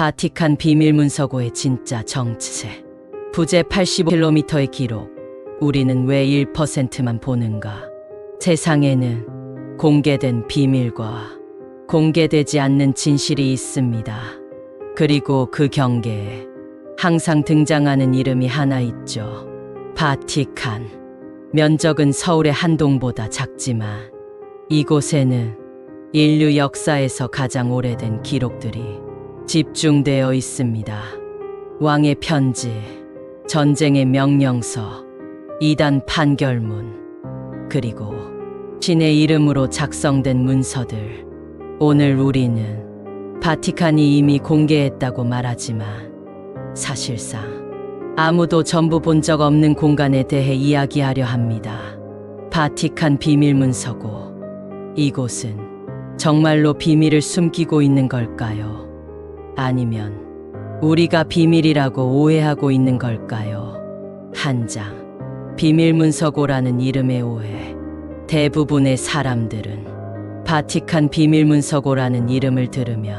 바티칸 비밀문서고의 진짜 정체. 부재 85km의 기록. 우리는 왜 1%만 보는가? 세상에는 공개된 비밀과 공개되지 않는 진실이 있습니다. 그리고 그 경계에 항상 등장하는 이름이 하나 있죠. 바티칸. 면적은 서울의 한 동보다 작지만 이곳에는 인류 역사에서 가장 오래된 기록들이 집중되어 있습니다. 왕의 편지, 전쟁의 명령서, 이단 판결문, 그리고 신의 이름으로 작성된 문서들. 오늘 우리는 바티칸이 이미 공개했다고 말하지만 사실상 아무도 전부 본 적 없는 공간에 대해 이야기하려 합니다. 바티칸 비밀문서고. 이곳은 정말로 비밀을 숨기고 있는 걸까요? 아니면 우리가 비밀이라고 오해하고 있는 걸까요? 한 장. 비밀문서고라는 이름의 오해. 대부분의 사람들은 바티칸 비밀문서고라는 이름을 들으며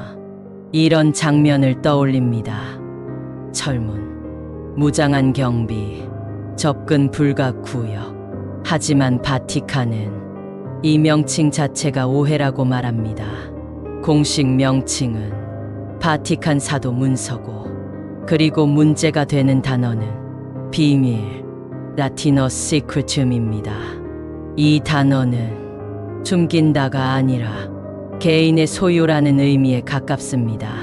이런 장면을 떠올립니다. 철문, 무장한 경비, 접근 불가 구역. 하지만 바티칸은 이 명칭 자체가 오해라고 말합니다. 공식 명칭은 바티칸 사도 문서고, 그리고 문제가 되는 단어는 비밀, 라틴어 시크리툼입니다. 이 단어는 숨긴다가 아니라 개인의 소유라는 의미에 가깝습니다.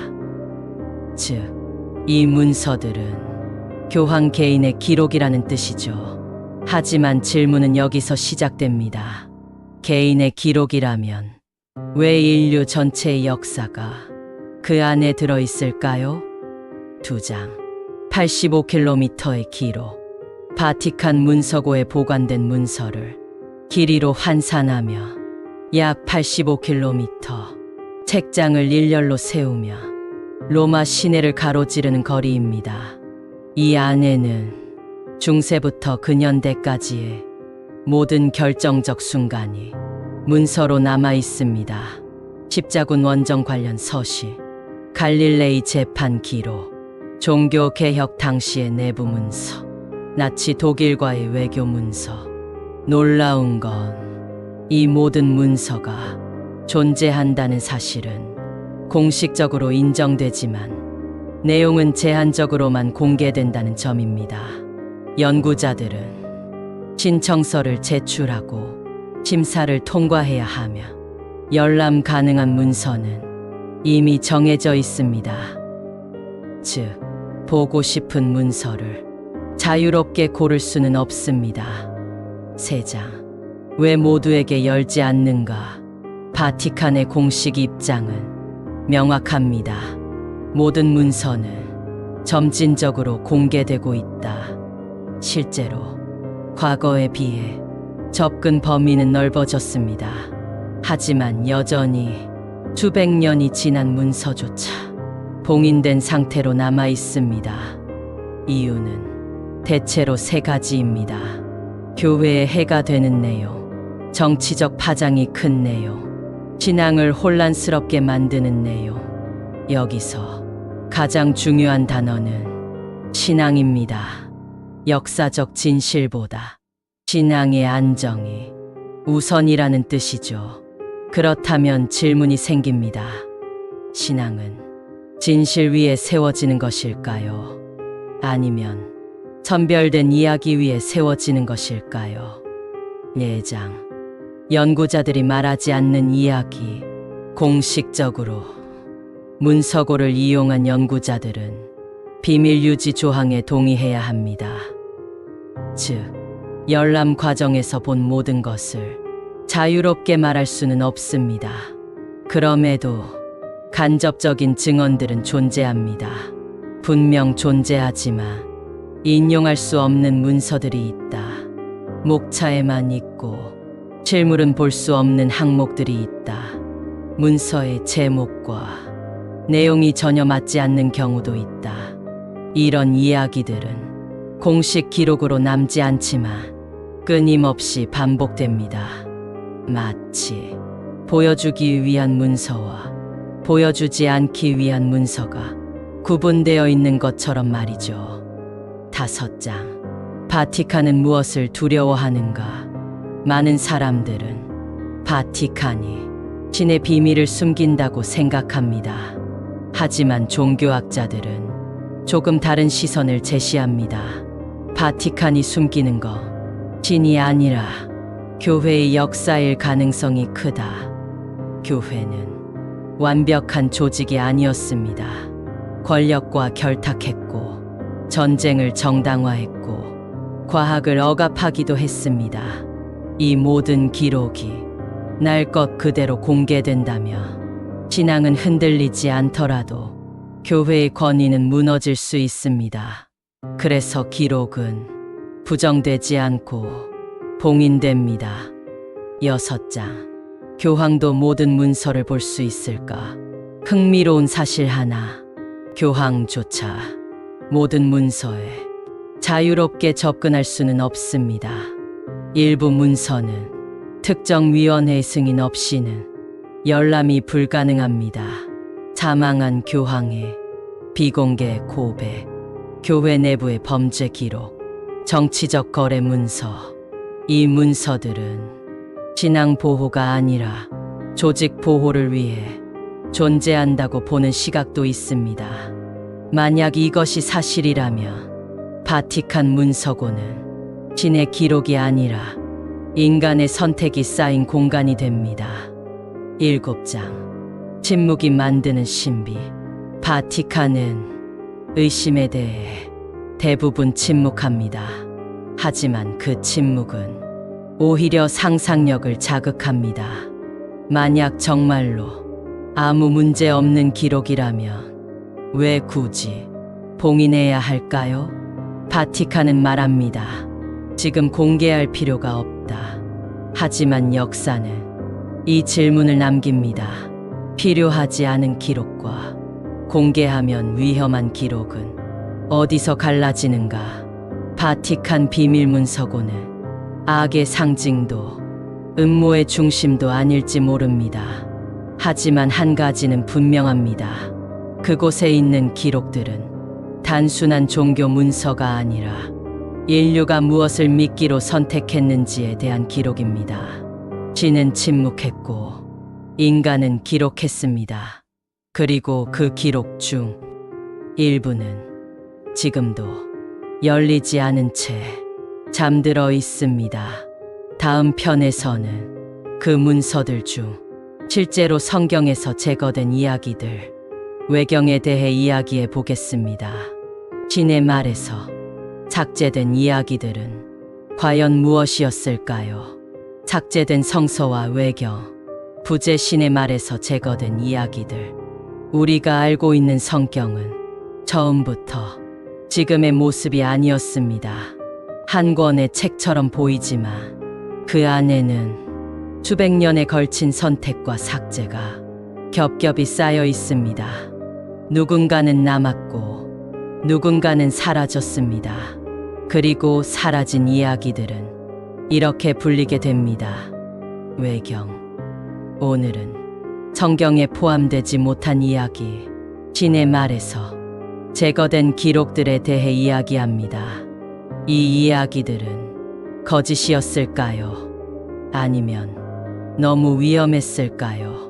즉, 이 문서들은 교황 개인의 기록이라는 뜻이죠. 하지만 질문은 여기서 시작됩니다. 개인의 기록이라면 왜 인류 전체의 역사가 그 안에 들어있을까요? 2장. 85km의 기록. 바티칸 문서고에 보관된 문서를 길이로 환산하며 약 85km, 책장을 일렬로 세우며 로마 시내를 가로지르는 거리입니다. 이 안에는 중세부터 근현대까지의 모든 결정적 순간이 문서로 남아 있습니다. 십자군 원정 관련 서시, 갈릴레이 재판 기록, 종교 개혁 당시의 내부 문서, 나치 독일과의 외교 문서. 놀라운 건 이 모든 문서가 존재한다는 사실은 공식적으로 인정되지만 내용은 제한적으로만 공개된다는 점입니다. 연구자들은 신청서를 제출하고 심사를 통과해야 하며 열람 가능한 문서는 이미 정해져 있습니다. 즉, 보고 싶은 문서를 자유롭게 고를 수는 없습니다. 3장. 왜 모두에게 열지 않는가? 바티칸의 공식 입장은 명확합니다. 모든 문서는 점진적으로 공개되고 있다. 실제로 과거에 비해 접근 범위는 넓어졌습니다. 하지만 여전히 수백 년이 지난 문서조차 봉인된 상태로 남아 있습니다. 이유는 대체로 3가지입니다. 교회에 해가 되는 내용, 정치적 파장이 큰 내용, 신앙을 혼란스럽게 만드는 내용. 여기서 가장 중요한 단어는 신앙입니다. 역사적 진실보다 신앙의 안정이 우선이라는 뜻이죠. 그렇다면 질문이 생깁니다. 신앙은 진실 위에 세워지는 것일까요? 아니면 선별된 이야기 위에 세워지는 것일까요? 4장. 연구자들이 말하지 않는 이야기. 공식적으로 문서고를 이용한 연구자들은 비밀 유지 조항에 동의해야 합니다. 즉, 열람 과정에서 본 모든 것을 자유롭게 말할 수는 없습니다. 그럼에도 간접적인 증언들은 존재합니다. 분명 존재하지만 인용할 수 없는 문서들이 있다. 목차에만 있고 실물은 볼 수 없는 항목들이 있다. 문서의 제목과 내용이 전혀 맞지 않는 경우도 있다. 이런 이야기들은 공식 기록으로 남지 않지만 끊임없이 반복됩니다. 마치 보여주기 위한 문서와 보여주지 않기 위한 문서가 구분되어 있는 것처럼 말이죠. 5장. 바티칸은 무엇을 두려워하는가? 많은 사람들은 바티칸이 신의 비밀을 숨긴다고 생각합니다. 하지만 종교학자들은 조금 다른 시선을 제시합니다. 바티칸이 숨기는 거 신이 아니라 교회의 역사일 가능성이 크다. 교회는 완벽한 조직이 아니었습니다. 권력과 결탁했고 전쟁을 정당화했고 과학을 억압하기도 했습니다. 이 모든 기록이 날 것 그대로 공개된다면 신앙은 흔들리지 않더라도 교회의 권위는 무너질 수 있습니다. 그래서 기록은 부정되지 않고 봉인됩니다. 6장. 교황도 모든 문서를 볼 수 있을까? 흥미로운 사실 하나. 교황조차 모든 문서에 자유롭게 접근할 수는 없습니다. 일부 문서는 특정 위원회의 승인 없이는 열람이 불가능합니다. 사망한 교황의 비공개 고백, 교회 내부의 범죄 기록, 정치적 거래 문서. 이 문서들은 신앙 보호가 아니라 조직 보호를 위해 존재한다고 보는 시각도 있습니다. 만약 이것이 사실이라면 바티칸 문서고는 신의 기록이 아니라 인간의 선택이 쌓인 공간이 됩니다. 7장. 침묵이 만드는 신비. 바티칸은 의심에 대해 대부분 침묵합니다. 하지만 그 침묵은 오히려 상상력을 자극합니다. 만약 정말로 아무 문제 없는 기록이라면 왜 굳이 봉인해야 할까요? 바티칸은 말합니다. 지금 공개할 필요가 없다. 하지만 역사는 이 질문을 남깁니다. 필요하지 않은 기록과 공개하면 위험한 기록은 어디서 갈라지는가? 바티칸 비밀 문서고는 악의 상징도 음모의 중심도 아닐지 모릅니다. 하지만 한 가지는 분명합니다. 그곳에 있는 기록들은 단순한 종교 문서가 아니라 인류가 무엇을 믿기로 선택했는지에 대한 기록입니다. 신은 침묵했고 인간은 기록했습니다. 그리고 그 기록 중 일부는 지금도 열리지 않은 채 잠들어 있습니다. 다음 편에서는 그 문서들 중 실제로 성경에서 제거된 이야기들, 외경에 대해 이야기해 보겠습니다. 신의 말에서 삭제된 이야기들은 과연 무엇이었을까요? 삭제된 성서와 외경, 부재 신의 말에서 제거된 이야기들. 우리가 알고 있는 성경은 처음부터 지금의 모습이 아니었습니다. 한 권의 책처럼 보이지만 그 안에는 수백 년에 걸친 선택과 삭제가 겹겹이 쌓여 있습니다. 누군가는 남았고 누군가는 사라졌습니다. 그리고 사라진 이야기들은 이렇게 불리게 됩니다. 외경. 오늘은 성경에 포함되지 못한 이야기, 신의 말에서 제거된 기록들에 대해 이야기합니다. 이 이야기들은 거짓이었을까요? 아니면 너무 위험했을까요?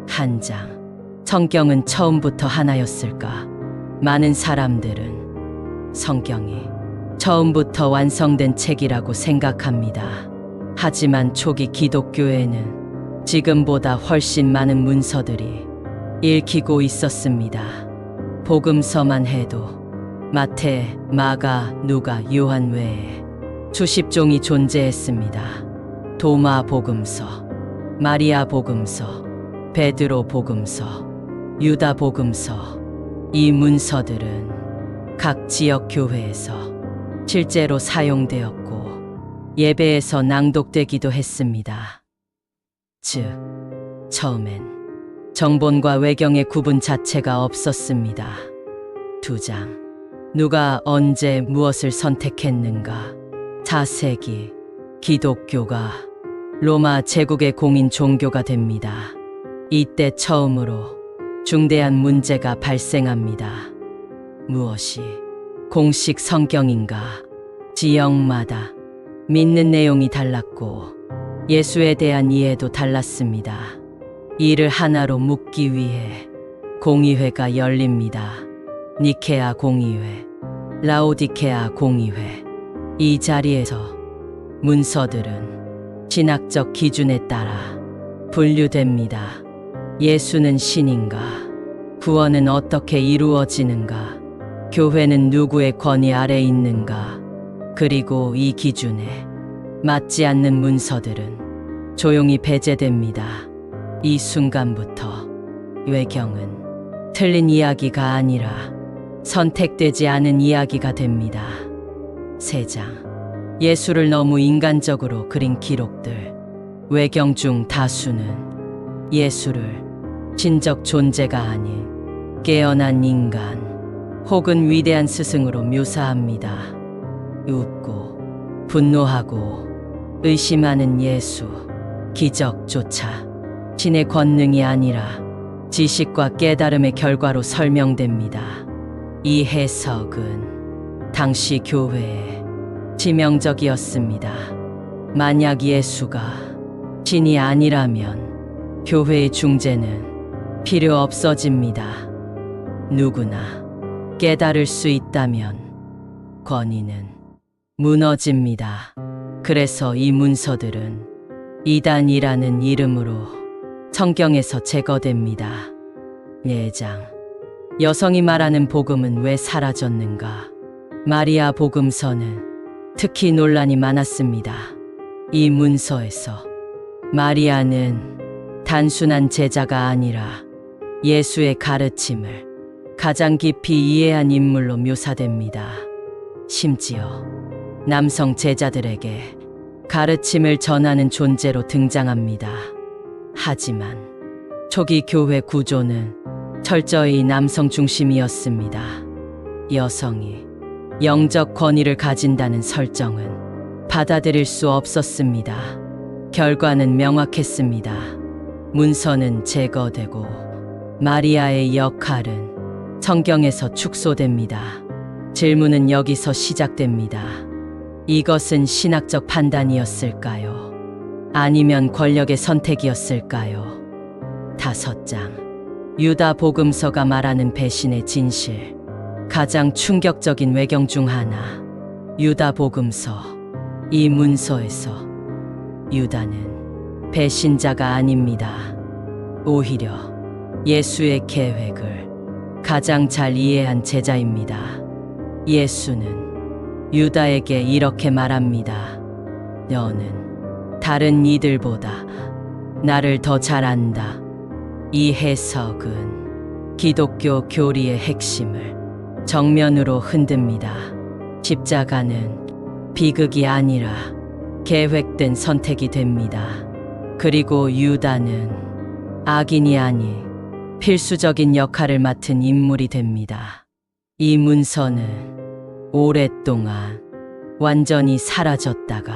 한 장. 성경은 처음부터 하나였을까? 많은 사람들은 성경이 처음부터 완성된 책이라고 생각합니다. 하지만 초기 기독교에는 지금보다 훨씬 많은 문서들이 읽히고 있었습니다. 복음서만 해도 마태, 마가, 누가, 요한 외에 수십 종이 존재했습니다. 도마 복음서, 마리아 복음서, 베드로 복음서, 유다 복음서. 이 문서들은 각 지역 교회에서 실제로 사용되었고 예배에서 낭독되기도 했습니다. 즉, 처음엔 정본과 외경의 구분 자체가 없었습니다. 2장. 누가 언제 무엇을 선택했는가? 4세기 기독교가 로마 제국의 공인 종교가 됩니다. 이때 처음으로 중대한 문제가 발생합니다. 무엇이 공식 성경인가? 지역마다 믿는 내용이 달랐고 예수에 대한 이해도 달랐습니다. 이를 하나로 묶기 위해 공의회가 열립니다. 니케아 공의회, 라오디케아 공의회. 이 자리에서 문서들은 신학적 기준에 따라 분류됩니다. 예수는 신인가? 구원은 어떻게 이루어지는가? 교회는 누구의 권위 아래 있는가? 그리고 이 기준에 맞지 않는 문서들은 조용히 배제됩니다. 이 순간부터 외경은 틀린 이야기가 아니라 선택되지 않은 이야기가 됩니다. 3장. 예수를 너무 인간적으로 그린 기록들. 외경 중 다수는 예수를 신적 존재가 아닌 깨어난 인간 혹은 위대한 스승으로 묘사합니다. 웃고 분노하고 의심하는 예수, 기적조차 신의 권능이 아니라 지식과 깨달음의 결과로 설명됩니다. 이 해석은 당시 교회에 치명적이었습니다. 만약 예수가 신이 아니라면 교회의 중재는 필요 없어집니다. 누구나 깨달을 수 있다면 권위는 무너집니다. 그래서 이 문서들은 이단이라는 이름으로 성경에서 제거됩니다. 4장. 여성이 말하는 복음은 왜 사라졌는가? 마리아 복음서는 특히 논란이 많았습니다. 이 문서에서 마리아는 단순한 제자가 아니라 예수의 가르침을 가장 깊이 이해한 인물로 묘사됩니다. 심지어 남성 제자들에게 가르침을 전하는 존재로 등장합니다. 하지만 초기 교회 구조는 철저히 남성 중심이었습니다. 여성이 영적 권위를 가진다는 설정은 받아들일 수 없었습니다. 결과는 명확했습니다. 문서는 제거되고 마리아의 역할은 성경에서 축소됩니다. 질문은 여기서 시작됩니다. 이것은 신학적 판단이었을까요? 아니면 권력의 선택이었을까요? 5장. 유다 복음서가 말하는 배신의 진실. 가장 충격적인 외경 중 하나. 유다 복음서. 이 문서에서 유다는 배신자가 아닙니다. 오히려 예수의 계획을 가장 잘 이해한 제자입니다. 예수는 유다에게 이렇게 말합니다. 너는 다른 이들보다 나를 더 잘 안다. 이 해석은 기독교 교리의 핵심을 정면으로 흔듭니다. 십자가는 비극이 아니라 계획된 선택이 됩니다. 그리고 유다는 악인이 아닌 필수적인 역할을 맡은 인물이 됩니다. 이 문서는 오랫동안 완전히 사라졌다가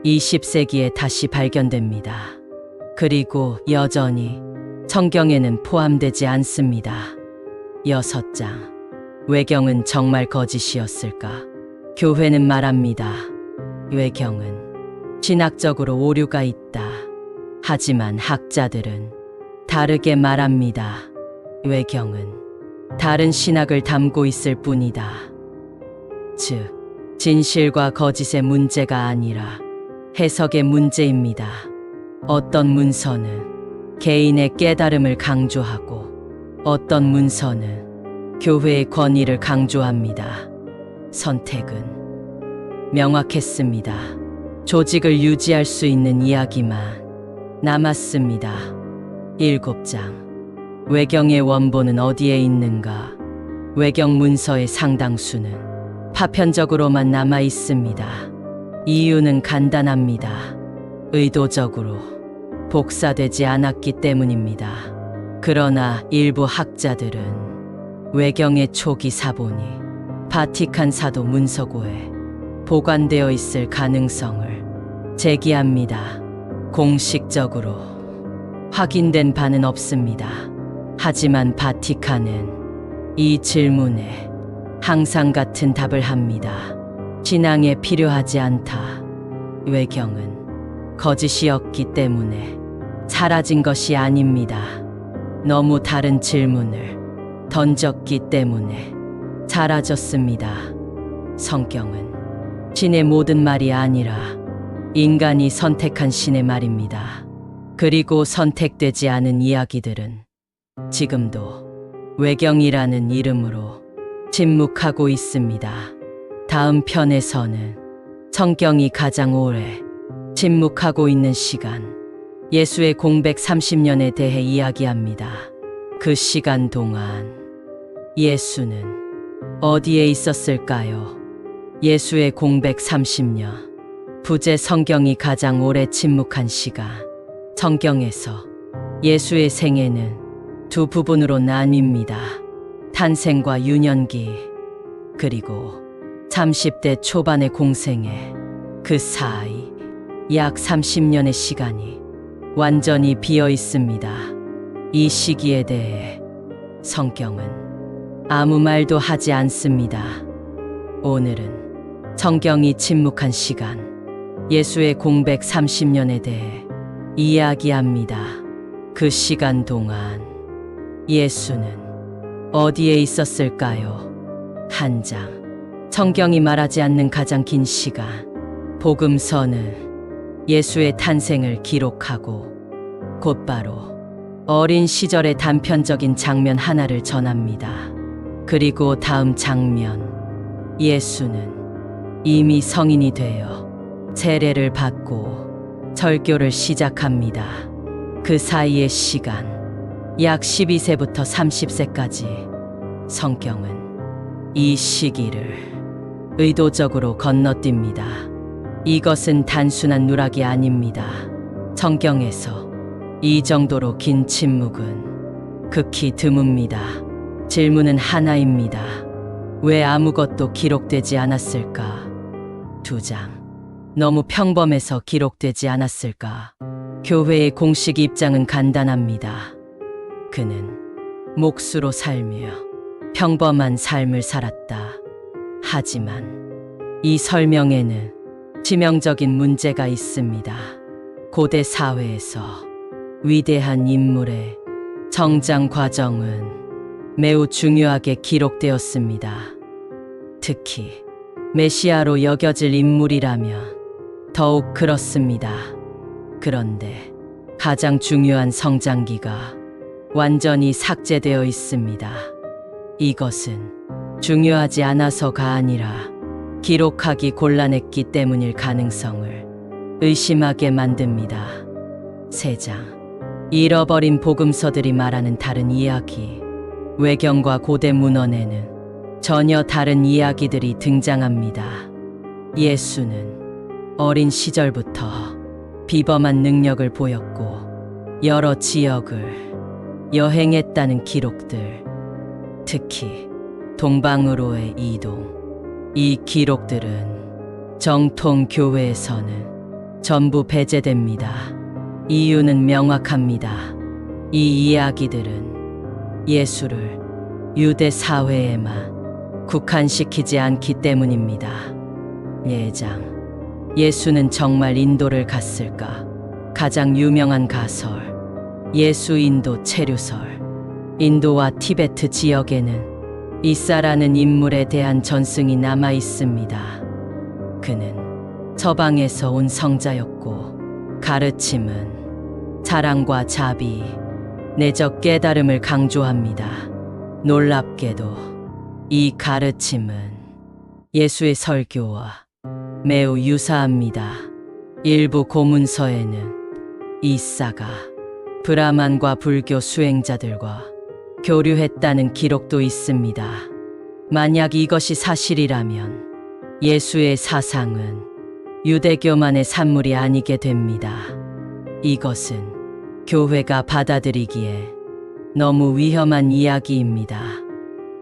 20세기에 다시 발견됩니다. 그리고 여전히 성경에는 포함되지 않습니다. 6장. 외경은 정말 거짓이었을까? 교회는 말합니다. 외경은 신학적으로 오류가 있다. 하지만 학자들은 다르게 말합니다. 외경은 다른 신학을 담고 있을 뿐이다. 즉, 진실과 거짓의 문제가 아니라 해석의 문제입니다. 어떤 문서는 개인의 깨달음을 강조하고 어떤 문서는 교회의 권위를 강조합니다. 선택은 명확했습니다. 조직을 유지할 수 있는 이야기만 남았습니다. 7장. 외경의 원본은 어디에 있는가? 외경 문서의 상당수는 파편적으로만 남아 있습니다. 이유는 간단합니다. 의도적으로 복사되지 않았기 때문입니다. 그러나 일부 학자들은 외경의 초기 사본이 바티칸 사도 문서고에 보관되어 있을 가능성을 제기합니다. 공식적으로 확인된 바는 없습니다. 하지만 바티칸은 이 질문에 항상 같은 답을 합니다. 신앙에 필요하지 않다. 외경은 거짓이었기 때문에 사라진 것이 아닙니다. 너무 다른 질문을 던졌기 때문에 사라졌습니다. 성경은 신의 모든 말이 아니라 인간이 선택한 신의 말입니다. 그리고 선택되지 않은 이야기들은 지금도 외경이라는 이름으로 침묵하고 있습니다. 다음 편에서는 성경이 가장 오래 침묵하고 있는 시간, 예수의 공백 30년에 대해 이야기합니다. 그 시간 동안 예수는 어디에 있었을까요? 예수의 공백 30년. 부제 성경이 가장 오래 침묵한 시간. 성경에서 예수의 생애는 두 부분으로 나뉩니다. 탄생과 유년기, 그리고 30대 초반의 공생애. 그 사이 약 30년의 시간이 완전히 비어 있습니다. 이 시기에 대해 성경은 아무 말도 하지 않습니다. 오늘은 성경이 침묵한 시간, 예수의 공백 30년에 대해 이야기합니다. 그 시간 동안 예수는 어디에 있었을까요? 한 장, 성경이 말하지 않는 가장 긴 시간, 복음서는 예수의 탄생을 기록하고 곧바로 어린 시절의 단편적인 장면 하나를 전합니다. 그리고 다음 장면, 예수는 이미 성인이 되어 세례를 받고 설교를 시작합니다. 그 사이의 시간, 약 12세부터 30세까지 성경은 이 시기를 의도적으로 건너뜁니다. 이것은 단순한 누락이 아닙니다. 성경에서 이 정도로 긴 침묵은 극히 드뭅니다. 질문은 하나입니다. 왜 아무것도 기록되지 않았을까? 2장. 너무 평범해서 기록되지 않았을까? 교회의 공식 입장은 간단합니다. 그는 몫으로 살며 평범한 삶을 살았다. 하지만 이 설명에는 치명적인 문제가 있습니다. 고대 사회에서 위대한 인물의 성장 과정은 매우 중요하게 기록되었습니다. 특히 메시아로 여겨질 인물이라면 더욱 그렇습니다. 그런데 가장 중요한 성장기가 완전히 삭제되어 있습니다. 이것은 중요하지 않아서가 아니라 기록하기 곤란했기 때문일 가능성을 의심하게 만듭니다. 3장. 잃어버린 복음서들이 말하는 다른 이야기. 외경과 고대 문헌에는 전혀 다른 이야기들이 등장합니다. 예수는 어린 시절부터 비범한 능력을 보였고 여러 지역을 여행했다는 기록들, 특히 동방으로의 이동, 이 기록들은 정통 교회에서는 전부 배제됩니다. 이유는 명확합니다. 이 이야기들은 예수를 유대 사회에만 국한시키지 않기 때문입니다. 4장. 예수는 정말 인도를 갔을까? 가장 유명한 가설, 예수 인도 체류설. 인도와 티베트 지역에는 이사라는 인물에 대한 전승이 남아 있습니다. 그는 서방에서 온 성자였고 가르침은 사랑과 자비, 내적 깨달음을 강조합니다. 놀랍게도 이 가르침은 예수의 설교와 매우 유사합니다. 일부 고문서에는 이사가 브라만과 불교 수행자들과 교류했다는 기록도 있습니다. 만약 이것이 사실이라면 예수의 사상은 유대교만의 산물이 아니게 됩니다. 이것은 교회가 받아들이기에 너무 위험한 이야기입니다.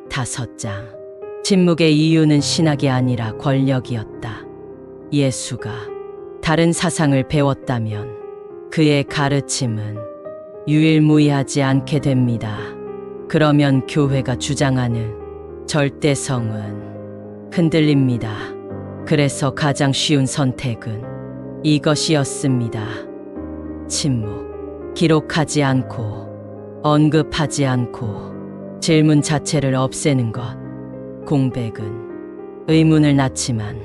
5장. 침묵의 이유는 신학이 아니라 권력이었다. 예수가 다른 사상을 배웠다면 그의 가르침은 유일무이하지 않게 됩니다. 그러면 교회가 주장하는 절대성은 흔들립니다. 그래서 가장 쉬운 선택은 이것이었습니다. 침묵. 기록하지 않고, 언급하지 않고, 질문 자체를 없애는 것. 공백은 의문을 낳지만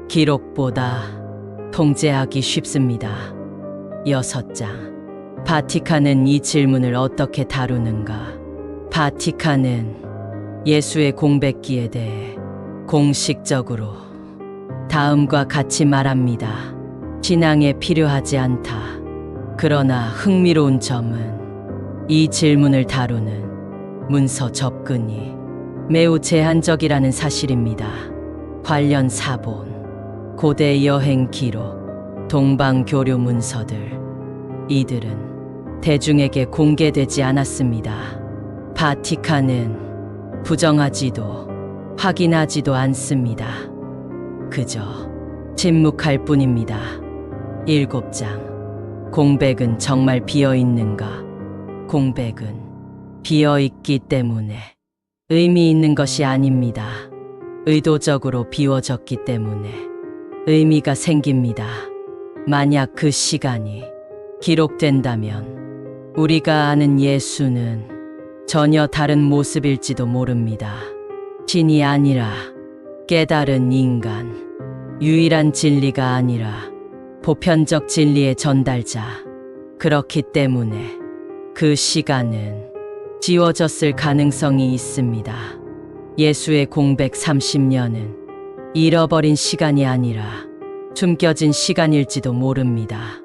기록보다 통제하기 쉽습니다. 6장. 바티칸은 이 질문을 어떻게 다루는가? 바티칸은 예수의 공백기에 대해 공식적으로 다음과 같이 말합니다. 신앙에 필요하지 않다. 그러나 흥미로운 점은 이 질문을 다루는 문서 접근이 매우 제한적이라는 사실입니다. 관련 사본, 고대 여행 기록, 동방 교류 문서들, 이들은 대중에게 공개되지 않았습니다. 바티칸은 부정하지도 확인하지도 않습니다. 그저 침묵할 뿐입니다. 7장. 공백은 정말 비어있는가? 공백은 비어있기 때문에 의미 있는 것이 아닙니다. 의도적으로 비워졌기 때문에 의미가 생깁니다. 만약 그 시간이 기록된다면 우리가 아는 예수는 전혀 다른 모습일지도 모릅니다. 신이 아니라 깨달은 인간, 유일한 진리가 아니라 보편적 진리의 전달자. 그렇기 때문에 그 시간은 지워졌을 가능성이 있습니다. 예수의 공백 30년은 잃어버린 시간이 아니라 숨겨진 시간일지도 모릅니다.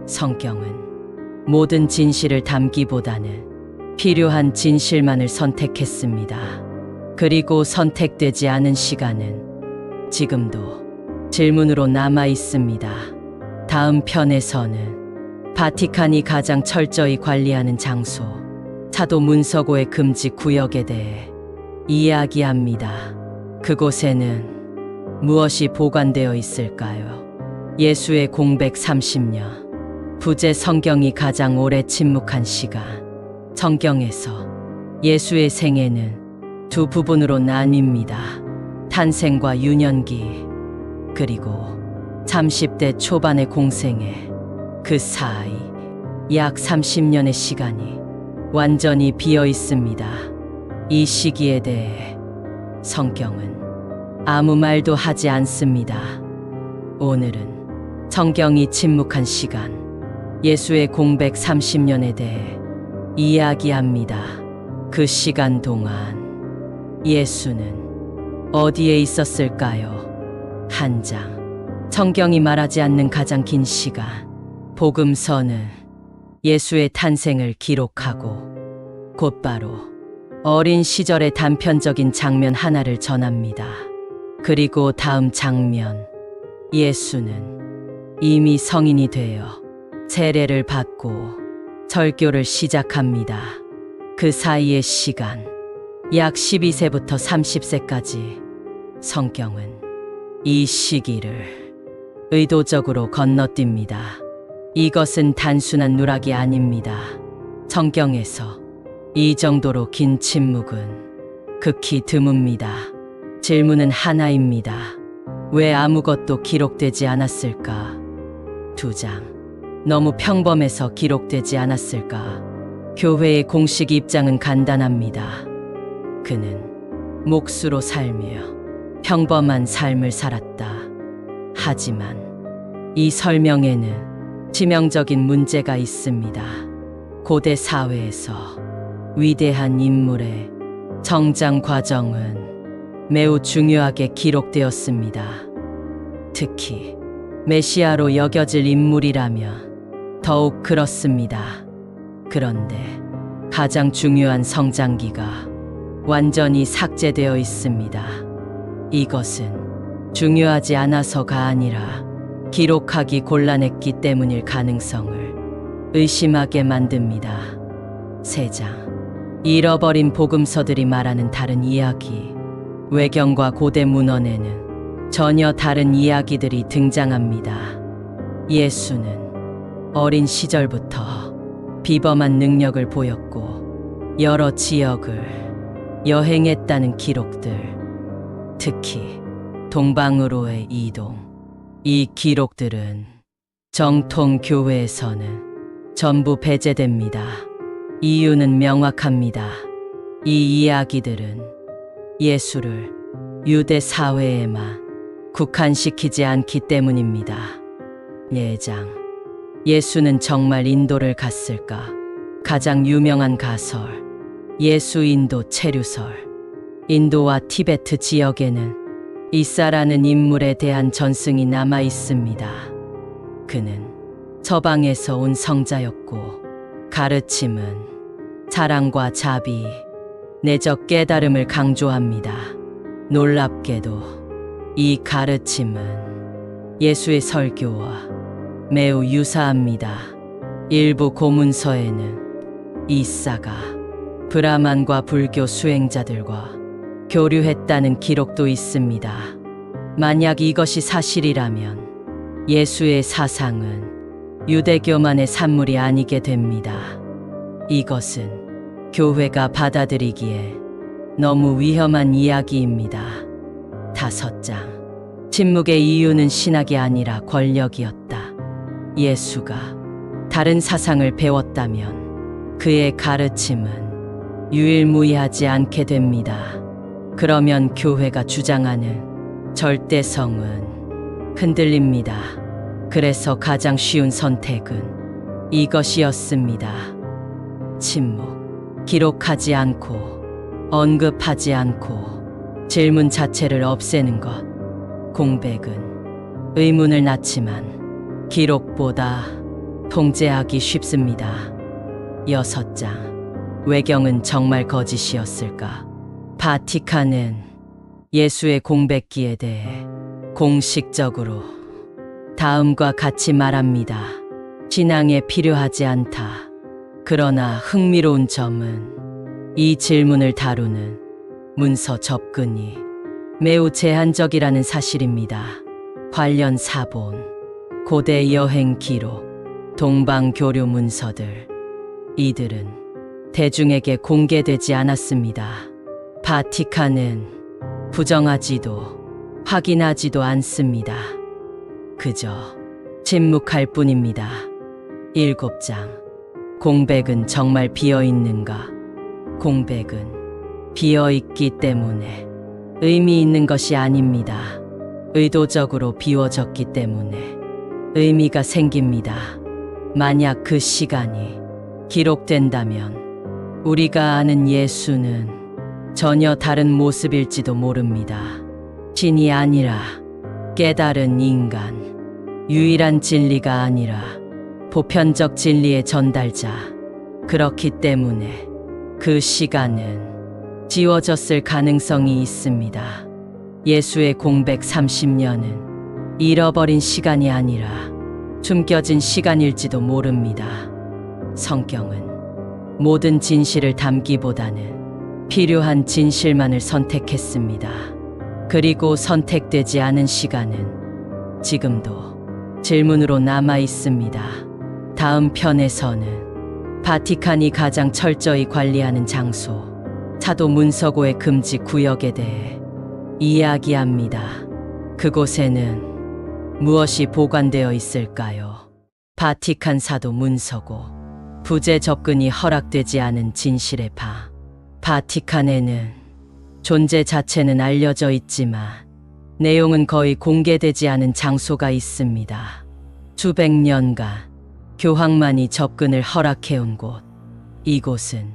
성경은 모든 진실을 담기보다는 필요한 진실만을 선택했습니다. 그리고 선택되지 않은 시간은 지금도 질문으로 남아 있습니다. 다음 편에서는 바티칸이 가장 철저히 관리하는 장소, 사도 문서고의 금지 구역에 대해 이야기합니다. 그곳에는 무엇이 보관되어 있을까요? 예수의 공백 30년. 부제 성경이 가장 오래 침묵한 시간. 성경에서 예수의 생애는 두 부분으로 나뉩니다. 탄생과 유년기, 그리고 30대 초반의 공생애. 그 사이 약 30년의 시간이 완전히 비어 있습니다. 이 시기에 대해 성경은 아무 말도 하지 않습니다. 오늘은 성경이 침묵한 시간, 예수의 공백 30년에 대해 이야기합니다. 그 시간 동안 예수는 어디에 있었을까요? 한 장. 성경이 말하지 않는 가장 긴 시간. 복음서는 예수의 탄생을 기록하고 곧바로 어린 시절의 단편적인 장면 하나를 전합니다. 그리고 다음 장면, 예수는 이미 성인이 되어 세례를 받고 설교를 시작합니다. 그 사이의 시간, 약 12세부터 30세까지 성경은 이 시기를 의도적으로 건너뜁니다. 이것은 단순한 누락이 아닙니다. 성경에서 이 정도로 긴 침묵은 극히 드뭅니다. 질문은 하나입니다. 왜 아무것도 기록되지 않았을까? 2장. 너무 평범해서 기록되지 않았을까? 교회의 공식 입장은 간단합니다. 그는 몫으로 살며 평범한 삶을 살았다. 하지만 이 설명에는 치명적인 문제가 있습니다. 고대 사회에서 위대한 인물의 성장 과정은 매우 중요하게 기록되었습니다. 특히 메시아로 여겨질 인물이라면 더욱 그렇습니다. 그런데 가장 중요한 성장기가 완전히 삭제되어 있습니다. 이것은 중요하지 않아서가 아니라 기록하기 곤란했기 때문일 가능성을 의심하게 만듭니다. 3장. 잃어버린 복음서들이 말하는 다른 이야기. 외경과 고대 문헌에는 전혀 다른 이야기들이 등장합니다. 예수는 어린 시절부터 비범한 능력을 보였고 여러 지역을 여행했다는 기록들, 특히 동방으로의 이동. 이 기록들은 정통 교회에서는 전부 배제됩니다. 이유는 명확합니다. 이 이야기들은 예수를 유대 사회에만 국한시키지 않기 때문입니다. 예장. 예수는 정말 인도를 갔을까? 가장 유명한 가설, 예수 인도 체류설. 인도와 티베트 지역에는 이사라는 인물에 대한 전승이 남아 있습니다. 그는 서방에서 온 성자였고, 가르침은 사랑과 자비, 내적 깨달음을 강조합니다. 놀랍게도 이 가르침은 예수의 설교와 매우 유사합니다. 일부 고문서에는 이사가 브라만과 불교 수행자들과 교류했다는 기록도 있습니다. 만약 이것이 사실이라면 예수의 사상은 유대교만의 산물이 아니게 됩니다. 이것은 교회가 받아들이기에 너무 위험한 이야기입니다. 5장. 침묵의 이유는 신학이 아니라 권력이었다. 예수가 다른 사상을 배웠다면 그의 가르침은 유일무이하지 않게 됩니다. 그러면 교회가 주장하는 절대성은 흔들립니다. 그래서 가장 쉬운 선택은 이것이었습니다. 침묵. 기록하지 않고 언급하지 않고 질문 자체를 없애는 것. 공백은 의문을 낳지만 기록보다 통제하기 쉽습니다. 6장. 외경은 정말 거짓이었을까? 바티칸은 예수의 공백기에 대해 공식적으로 다음과 같이 말합니다. 신앙에 필요하지 않다. 그러나 흥미로운 점은 이 질문을 다루는 문서 접근이 매우 제한적이라는 사실입니다. 관련 사본, 고대 여행 기록, 동방 교류 문서들, 이들은 대중에게 공개되지 않았습니다. 바티칸은 부정하지도 확인하지도 않습니다. 그저 침묵할 뿐입니다. 7장. 공백은 정말 비어있는가? 공백은 비어있기 때문에 의미 있는 것이 아닙니다. 의도적으로 비워졌기 때문에 의미가 생깁니다. 만약 그 시간이 기록된다면 우리가 아는 예수는 전혀 다른 모습일지도 모릅니다. 신이 아니라 깨달은 인간, 유일한 진리가 아니라 보편적 진리의 전달자. 그렇기 때문에 그 시간은 지워졌을 가능성이 있습니다. 예수의 공백 30년은 잃어버린 시간이 아니라 숨겨진 시간일지도 모릅니다. 성경은 모든 진실을 담기보다는 필요한 진실만을 선택했습니다. 그리고 선택되지 않은 시간은 지금도 질문으로 남아 있습니다. 다음 편에서는 바티칸이 가장 철저히 관리하는 장소, 사도 문서고의 금지 구역에 대해 이야기합니다. 그곳에는 무엇이 보관되어 있을까요? 바티칸 사도 문서고, 부재 접근이 허락되지 않은 진실의 방. 바티칸에는 존재 자체는 알려져 있지만 내용은 거의 공개되지 않은 장소가 있습니다. 수백 년간 교황만이 접근을 허락해온 곳. 이곳은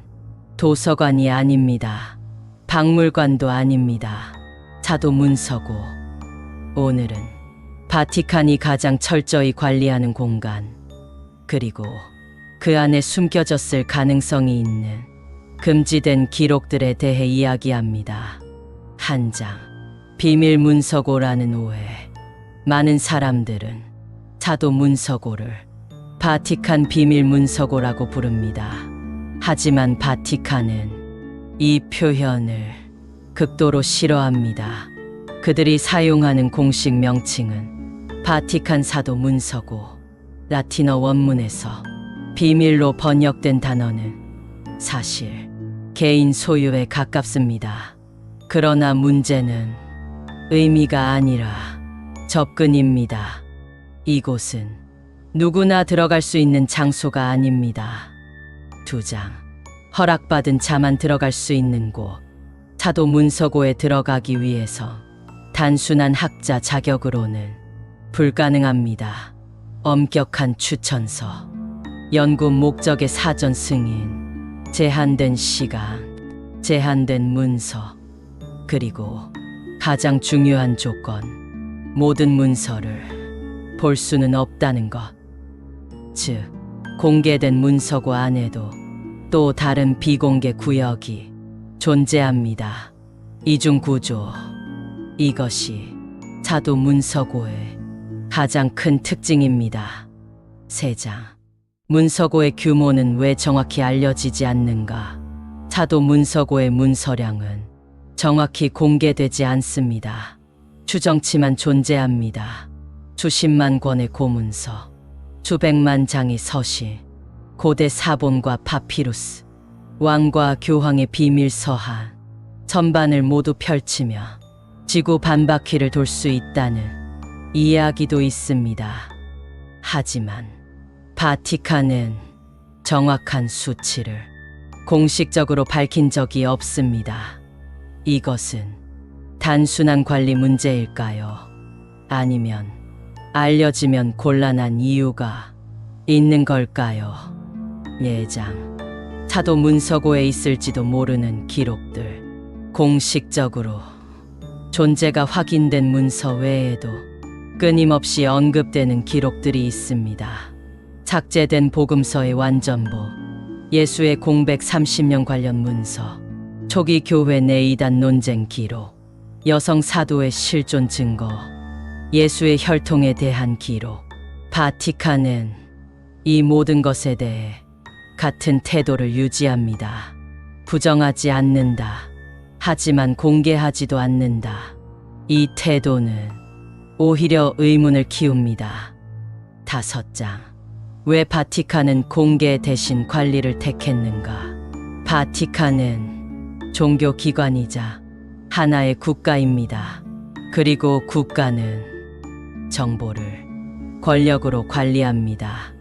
도서관이 아닙니다. 박물관도 아닙니다. 사도 문서고. 오늘은 바티칸이 가장 철저히 관리하는 공간, 그리고 그 안에 숨겨졌을 가능성이 있는 금지된 기록들에 대해 이야기합니다. 한 장. 비밀 문서고라는 오해. 많은 사람들은 사도 문서고를 바티칸 비밀 문서고라고 부릅니다. 하지만 바티칸은 이 표현을 극도로 싫어합니다. 그들이 사용하는 공식 명칭은 바티칸 사도 문서고, 라틴어 원문에서 비밀로 번역된 단어는 사실 개인 소유에 가깝습니다. 그러나 문제는 의미가 아니라 접근입니다. 이곳은 누구나 들어갈 수 있는 장소가 아닙니다. 2장. 허락받은 자만 들어갈 수 있는 곳. 사도 문서고에 들어가기 위해서 단순한 학자 자격으로는 불가능합니다. 엄격한 추천서, 연구 목적의 사전 승인, 제한된 시간, 제한된 문서, 그리고 가장 중요한 조건, 모든 문서를 볼 수는 없다는 것. 즉, 공개된 문서고 안에도 또 다른 비공개 구역이 존재합니다. 이중 구조. 이것이 사도 문서고의 가장 큰 특징입니다. 3장. 문서고의 규모는 왜 정확히 알려지지 않는가? 사도 문서고의 문서량은 정확히 공개되지 않습니다. 추정치만 존재합니다. 수십만 권의 고문서, 수백만 장의 서신, 고대 사본과 파피루스, 왕과 교황의 비밀 서한, 선반을 모두 펼치며 지구 반바퀴를 돌 수 있다는 이야기도 있습니다. 하지만 바티칸은 정확한 수치를 공식적으로 밝힌 적이 없습니다. 이것은 단순한 관리 문제일까요? 아니면 알려지면 곤란한 이유가 있는 걸까요? 예장. 사도 문서고에 있을지도 모르는 기록들. 공식적으로 존재가 확인된 문서 외에도 끊임없이 언급되는 기록들이 있습니다. 삭제된 복음서의 완전보, 예수의 공백 30년 관련 문서, 초기 교회 내 이단 논쟁 기록, 여성 사도의 실존 증거, 예수의 혈통에 대한 기록. 바티칸은 이 모든 것에 대해 같은 태도를 유지합니다. 부정하지 않는다. 하지만 공개하지도 않는다. 이 태도는 오히려 의문을 키웁니다. 5장. 왜 바티칸은 공개 대신 관리를 택했는가? 바티칸은 종교기관이자 하나의 국가입니다. 그리고 국가는 정보를 권력으로 관리합니다.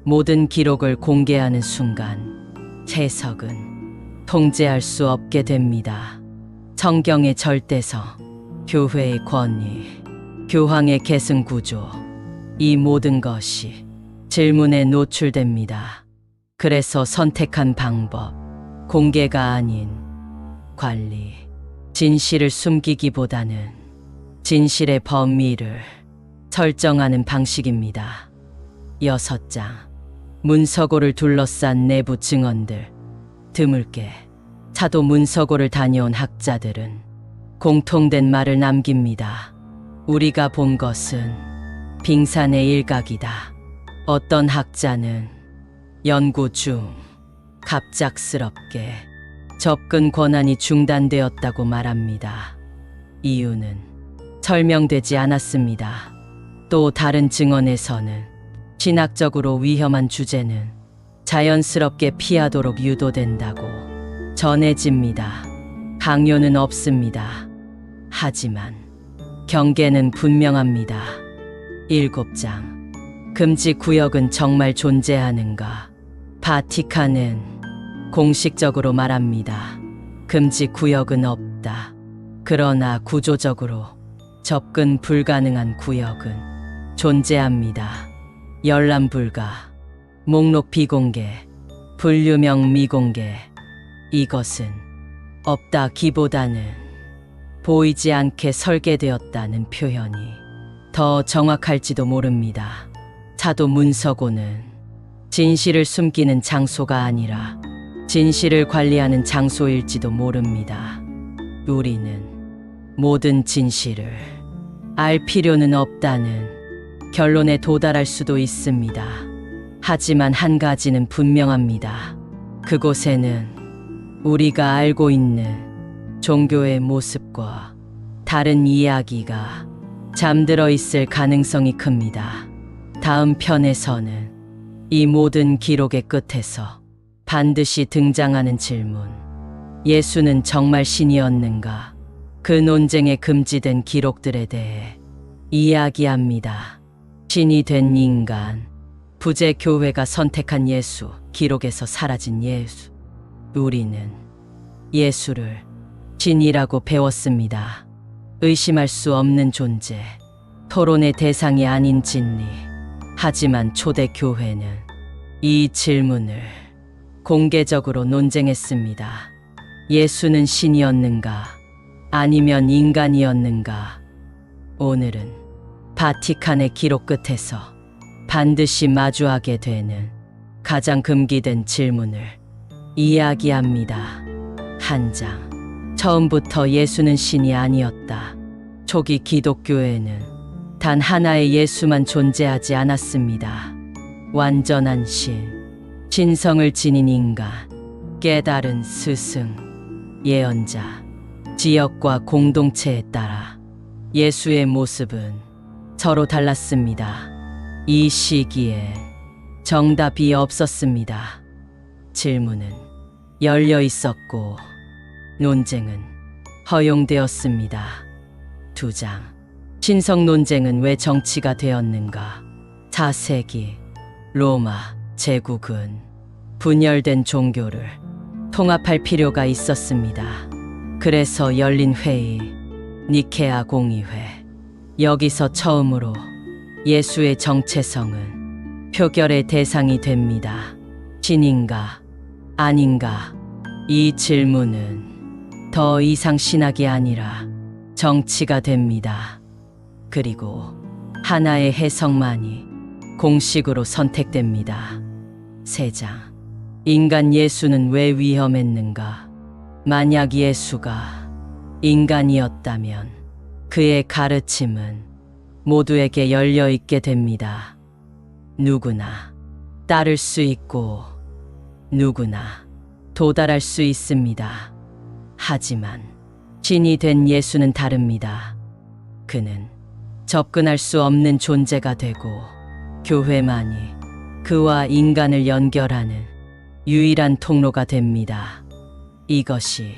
모든 기록을 공개하는 순간 해석은 통제할 수 없게 됩니다. 성경의 절대서, 교회의 권위, 교황의 계승 구조, 이 모든 것이 질문에 노출됩니다. 그래서 선택한 방법, 공개가 아닌 관리, 진실을 숨기기보다는 진실의 범위를 설정하는 방식입니다. 6장. 문서고를 둘러싼 내부 증언들. 드물게 사도 문서고를 다녀온 학자들은 공통된 말을 남깁니다. 우리가 본 것은 빙산의 일각이다. 어떤 학자는 연구 중 갑작스럽게 접근 권한이 중단되었다고 말합니다. 이유는 설명되지 않았습니다. 또 다른 증언에서는 신학적으로 위험한 주제는 자연스럽게 피하도록 유도된다고 전해집니다. 강요는 없습니다. 하지만 경계는 분명합니다. 7장. 금지 구역은 정말 존재하는가? 바티칸은 공식적으로 말합니다. 금지 구역은 없다. 그러나 구조적으로 접근 불가능한 구역은 존재합니다. 열람 불가, 목록 비공개, 분류명 미공개. 이것은 없다기보다는 보이지 않게 설계되었다는 표현이 더 정확할지도 모릅니다. 사도 문서고는 진실을 숨기는 장소가 아니라 진실을 관리하는 장소일지도 모릅니다. 우리는 모든 진실을 알 필요는 없다는 결론에 도달할 수도 있습니다. 하지만 한 가지는 분명합니다. 그곳에는 우리가 알고 있는 종교의 모습과 다른 이야기가 잠들어 있을 가능성이 큽니다. 다음 편에서는 이 모든 기록의 끝에서 반드시 등장하는 질문, 예수는 정말 신이었는가? 그 논쟁에 금지된 기록들에 대해 이야기합니다. 신이 된 인간, 부재 교회가 선택한 예수, 기록에서 사라진 예수. 우리는 예수를 신이라고 배웠습니다. 의심할 수 없는 존재, 토론의 대상이 아닌 진리. 하지만 초대 교회는 이 질문을 공개적으로 논쟁했습니다. 예수는 신이었는가? 아니면 인간이었는가? 오늘은 바티칸의 기록 끝에서 반드시 마주하게 되는 가장 금기된 질문을 이야기합니다. 한 장. 처음부터 예수는 신이 아니었다. 초기 기독교에는 단 하나의 예수만 존재하지 않았습니다. 완전한 신, 신성을 지닌 인간, 깨달은 스승, 예언자. 지역과 공동체에 따라 예수의 모습은 서로 달랐습니다. 이 시기에 정답이 없었습니다. 질문은 열려 있었고 논쟁은 허용되었습니다. 2장. 신성 논쟁은 왜 정치가 되었는가? 4세기 로마 제국은 분열된 종교를 통합할 필요가 있었습니다. 그래서 열린 회의, 니케아 공의회. 여기서 처음으로 예수의 정체성은 표결의 대상이 됩니다. 신인가 아닌가? 이 질문은 더 이상 신학이 아니라 정치가 됩니다. 그리고 하나의 해석만이 공식으로 선택됩니다. 3장. 인간 예수는 왜 위험했는가? 만약 예수가 인간이었다면 그의 가르침은 모두에게 열려 있게 됩니다. 누구나 따를 수 있고 누구나 도달할 수 있습니다. 하지만 신이 된 예수는 다릅니다. 그는 접근할 수 없는 존재가 되고 교회만이 그와 인간을 연결하는 유일한 통로가 됩니다. 이것이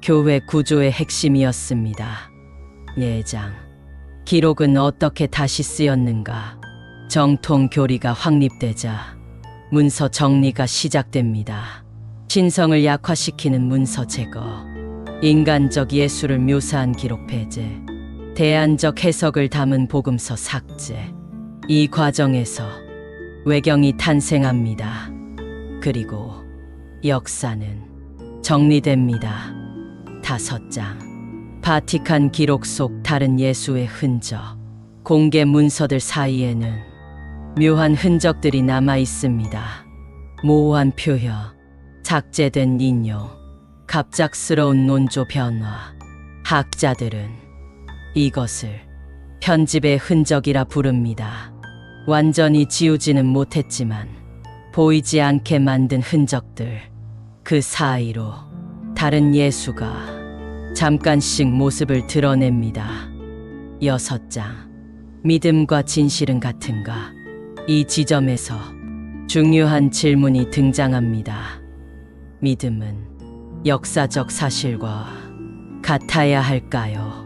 교회 구조의 핵심이었습니다. 4장. 기록은 어떻게 다시 쓰였는가? 정통 교리가 확립되자 문서 정리가 시작됩니다. 신성을 약화시키는 문서 제거, 인간적 예수를 묘사한 기록 폐쇄, 대안적 해석을 담은 복음서 삭제. 이 과정에서 외경이 탄생합니다. 그리고 역사는 정리됩니다. 5장. 바티칸 기록 속 다른 예수의 흔적. 공개 문서들 사이에는 묘한 흔적들이 남아 있습니다. 모호한 표현, 삭제된 인용, 갑작스러운 논조 변화. 학자들은 이것을 편집의 흔적이라 부릅니다. 완전히 지우지는 못했지만 보이지 않게 만든 흔적들. 그 사이로 다른 예수가 잠깐씩 모습을 드러냅니다. 6장. 믿음과 진실은 같은가? 이 지점에서 중요한 질문이 등장합니다. 믿음은 역사적 사실과 같아야 할까요?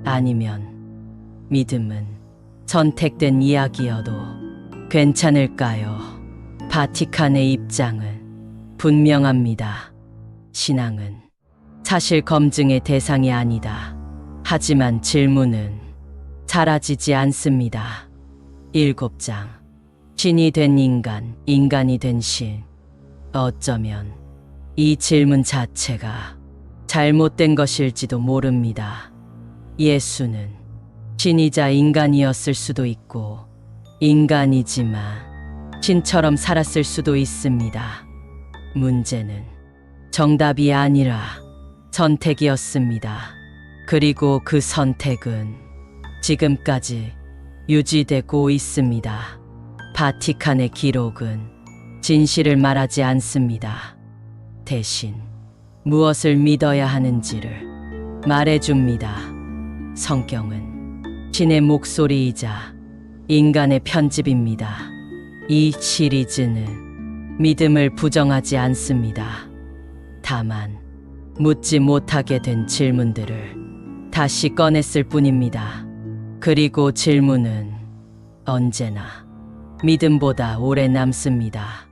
아니면 믿음은 선택된 이야기여도 괜찮을까요? 바티칸의 입장은 분명합니다. 신앙은 사실 검증의 대상이 아니다. 하지만 질문은 사라지지 않습니다. 7장. 신이 된 인간, 인간이 된 신. 어쩌면 이 질문 자체가 잘못된 것일지도 모릅니다. 예수는 신이자 인간이었을 수도 있고 인간이지만 신처럼 살았을 수도 있습니다. 문제는 정답이 아니라 선택이었습니다. 그리고 그 선택은 지금까지 유지되고 있습니다. 바티칸의 기록은 진실을 말하지 않습니다. 대신 무엇을 믿어야 하는지를 말해줍니다. 성경은 신의 목소리이자 인간의 편집입니다. 이 시리즈는 믿음을 부정하지 않습니다. 다만 묻지 못하게 된 질문들을 다시 꺼냈을 뿐입니다. 그리고 질문은 언제나 믿음보다 오래 남습니다.